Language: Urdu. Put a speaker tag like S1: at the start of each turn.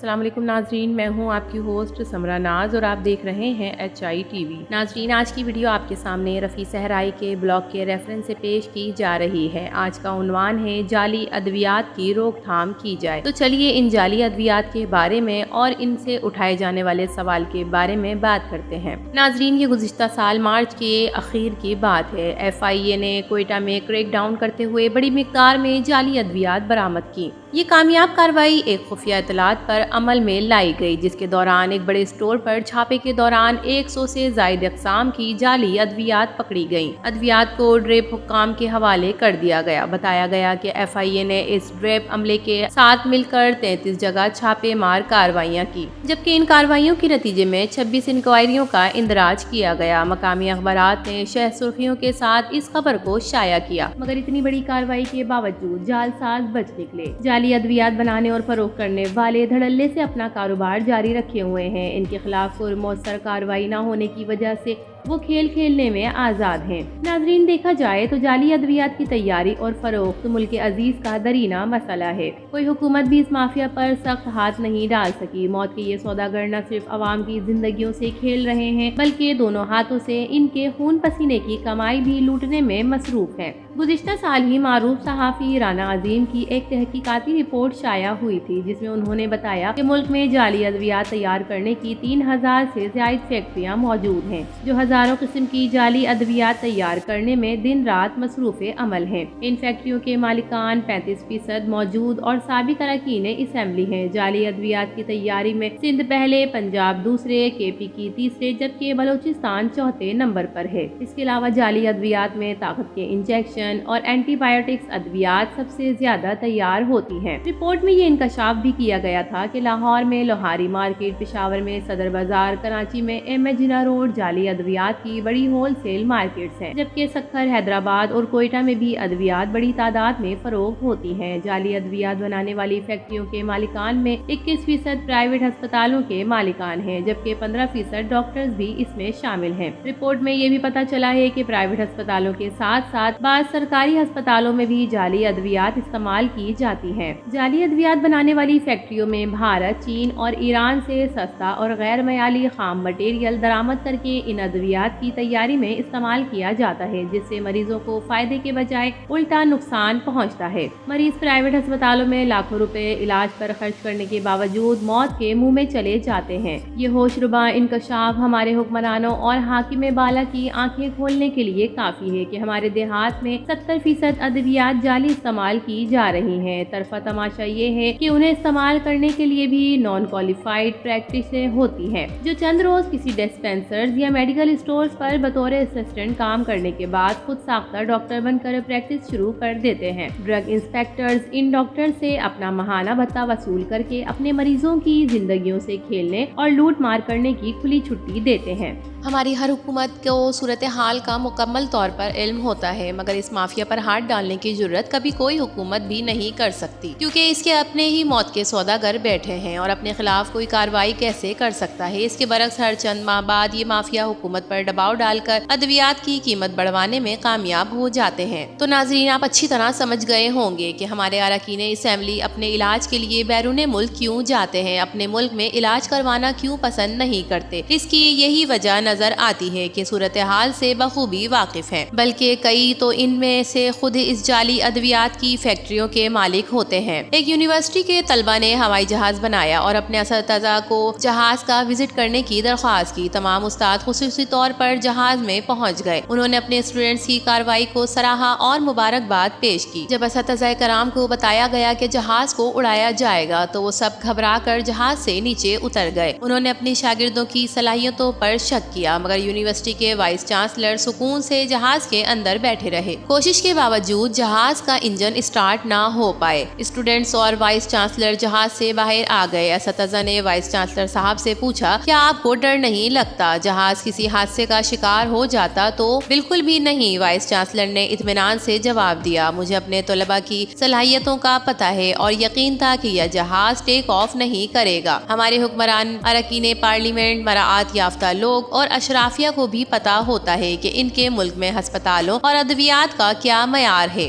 S1: السلام علیکم ناظرین، میں ہوں آپ کی ہوسٹ سمرا ناز اور آپ دیکھ رہے ہیں HI TV۔ ناظرین، آج کی ویڈیو آپ کے سامنے رفیع صحرائی کے بلاگ کے ریفرنس سے پیش کی جا رہی ہے۔ آج کا عنوان ہے جعلی ادویات کی روک تھام کی جائے۔ تو چلیے ان جعلی ادویات کے بارے میں اور ان سے اٹھائے جانے والے سوال کے بارے میں بات کرتے ہیں۔ ناظرین، یہ گزشتہ سال مارچ کے اخیر کی بات ہے۔ FIA نے کوئٹہ میں کریک ڈاؤن کرتے ہوئے بڑی مقدار میں جعلی ادویات برآمد کی۔ یہ کامیاب کارروائی ایک خفیہ اطلاعات پر عمل میں لائی گئی، جس کے دوران ایک بڑے اسٹور پر چھاپے کے دوران 100 سے زائد اقسام کی جعلی ادویات پکڑی گئیں۔ ادویات کو ڈریپ حکام کے حوالے کر دیا گیا۔ بتایا گیا کہ FIA نے اس ڈریپ عملے کے ساتھ مل کر 33 جگہ چھاپے مار کارروائیاں کی، جبکہ ان کارروائیوں کے نتیجے میں 26 انکوائریوں کا اندراج کیا گیا۔ مقامی اخبارات نے شہ سرخیوں کے ساتھ اس خبر کو شائع کیا، مگر اتنی بڑی کارروائی کے باوجود جعلساز بچ نکلے۔ جعلی ادویات بنانے اور فروخت کرنے والے دھڑلے سے اپنا کاروبار جاری رکھے ہوئے ہیں۔ ان کے خلاف مؤثر کارروائی نہ ہونے کی وجہ سے وہ کھیل کھیلنے میں آزاد ہیں۔ ناظرین، دیکھا جائے تو جعلی ادویات کی تیاری اور فروخت ملک عزیز کا درینہ مسئلہ ہے۔ کوئی حکومت بھی اس مافیا پر سخت ہاتھ نہیں ڈال سکی۔ موت کے یہ سوداگر نہ صرف عوام کی زندگیوں سے کھیل رہے ہیں، بلکہ دونوں ہاتھوں سے ان کے خون پسینے کی کمائی بھی لوٹنے میں مصروف ہیں۔ گزشتہ سال ہی معروف صحافی رانا عظیم کی ایک تحقیقاتی رپورٹ شائع ہوئی تھی، جس میں انہوں نے بتایا کہ ملک میں جعلی ادویات تیار کرنے کی 3000 سے زائد فیکٹریاں موجود ہیں، جو ہزاروں قسم کی جعلی ادویات تیار کرنے میں دن رات مصروف عمل ہیں۔ ان فیکٹریوں کے مالکان 35% موجود اور سابق اراکین اسمبلی ہیں۔ جعلی ادویات کی تیاری میں سندھ پہلے، پنجاب دوسرے، KP کی تیسرے، جبکہ بلوچستان چوتھے نمبر پر ہے۔ اس کے علاوہ جعلی ادویات میں طاقت کے انجیکشن اور اینٹی بائیوٹکس ادویات سب سے زیادہ تیار ہوتی ہیں۔ رپورٹ میں یہ انکشاف بھی کیا گیا تھا کہ لاہور میں لوہاری مارکیٹ، پشاور میں صدر بازار، کراچی میں جناح روڈ جعلی ادویات کی بڑی ہول سیل مارکیٹس ہیں، جبکہ سکھر، حیدرآباد اور کوئٹہ میں بھی ادویات بڑی تعداد میں فروخت ہوتی ہیں۔ جعلی ادویات بنانے والی فیکٹریوں کے مالکان میں 21% پرائیویٹ ہسپتالوں کے مالکان ہیں، جبکہ 15% ڈاکٹرز بھی اس میں شامل ہیں۔ رپورٹ میں یہ بھی پتہ چلا ہے کہ پرائیویٹ ہسپتالوں کے ساتھ ساتھ بعض سرکاری ہسپتالوں میں بھی جعلی ادویات استعمال کی جاتی ہیں۔ جعلی ادویات بنانے والی فیکٹریوں میں بھارت، چین اور ایران سے سستا اور غیر معیاری خام مٹیریل درآمد کر کے ان ادویات کی تیاری میں استعمال کیا جاتا ہے، جس سے مریضوں کو فائدے کے بجائے الٹا نقصان پہنچتا ہے۔ مریض پرائیویٹ ہسپتالوں میں لاکھوں روپے علاج پر خرچ کرنے کے باوجود موت کے منہ میں چلے جاتے ہیں۔ یہ ہوش ربا انکشاف ہمارے حکمرانوں اور حاکم بالا کی آنکھیں کھولنے کے لیے کافی ہے کہ ہمارے دیہات میں 70% ادویات جعلی استعمال کی جا رہی ہیں۔ طرفہ تماشا یہ ہے کہ انہیں استعمال کرنے کے لیے بھی نان کوالیفائڈ پریکٹسیں ہوتی ہیں، جو چند روز کسی ڈسپنسرز یا میڈیکل اسٹورز پر بطور اسسٹنٹ کام کرنے کے بعد خود ساختہ ڈاکٹر بن کر پریکٹس شروع کر دیتے ہیں۔ ڈرگ انسپیکٹرز ان ڈاکٹر سے اپنا ماہانہ بھتہ وصول کر کے اپنے مریضوں کی زندگیوں سے کھیلنے اور لوٹ مار کرنے کی کھلی چھٹی دیتے ہیں۔
S2: ہماری ہر حکومت کو صورتحال کا مکمل طور پر علم ہوتا ہے، مگر اس مافیا پر ہاتھ ڈالنے کی جرت کبھی کوئی حکومت بھی نہیں کر سکتی، کیونکہ اس کے اپنے ہی موت کے سوداگر بیٹھے ہیں اور اپنے خلاف کوئی کارروائی کیسے کر سکتا ہے۔ اس کے برعکس ہر چند ماہ بعد یہ مافیا حکومت پر دباؤ ڈال کر ادویات کی قیمت بڑھوانے میں کامیاب ہو جاتے ہیں۔ تو ناظرین، آپ اچھی طرح سمجھ گئے ہوں گے کہ ہمارے اراکین اسمبلی اپنے علاج کے لیے بیرون ملک کیوں جاتے ہیں، اپنے ملک میں علاج کروانا کیوں پسند نہیں کرتے۔ اس کی یہی وجہ نظر آتی ہے کہ صورتحال سے بخوبی واقف ہیں، بلکہ کئی تو ان میں سے خود اس جعلی ادویات کی فیکٹریوں کے مالک ہوتے ہیں۔ ایک یونیورسٹی کے طلبہ نے ہوائی جہاز بنایا اور اپنے اساتذہ کو جہاز کا وزٹ کرنے کی درخواست کی۔ تمام استاد خصوصی طور پر جہاز میں پہنچ گئے۔ انہوں نے اپنے اسٹوڈنٹس کی کارروائی کو سراہا اور مبارکباد پیش کی۔ جب اساتذہ کرام کو بتایا گیا کہ جہاز کو اڑایا جائے گا تو وہ سب گھبرا کر جہاز سے نیچے اتر گئے۔ انہوں نے اپنی شاگردوں کی صلاحیتوں پر شک کیا، مگر یونیورسٹی کے وائس چانسلر سکون سے جہاز کے اندر بیٹھے رہے۔ کوشش کے باوجود جہاز کا انجن اسٹارٹ نہ ہو پائے۔ اسٹوڈنٹس اور وائس چانسلر جہاز سے باہر آ گئے۔ اساتذہ نے وائس چانسلر صاحب سے پوچھا، کیا آپ کو ڈر نہیں لگتا؟ جہاز کسی حادثے کا شکار ہو جاتا تو؟ بالکل بھی نہیں، وائس چانسلر نے اطمینان سے جواب دیا۔ مجھے اپنے طلباء کی صلاحیتوں کا پتہ ہے اور یقین تھا کہ یہ جہاز ٹیک آف نہیں کرے گا۔ ہمارے حکمران، اراکین پارلیمنٹ، مراعات یافتہ لوگ اور اشرافیہ کو بھی پتہ ہوتا ہے کہ ان کے ملک میں ہسپتالوں اور ادویات کا کیا معیار ہے۔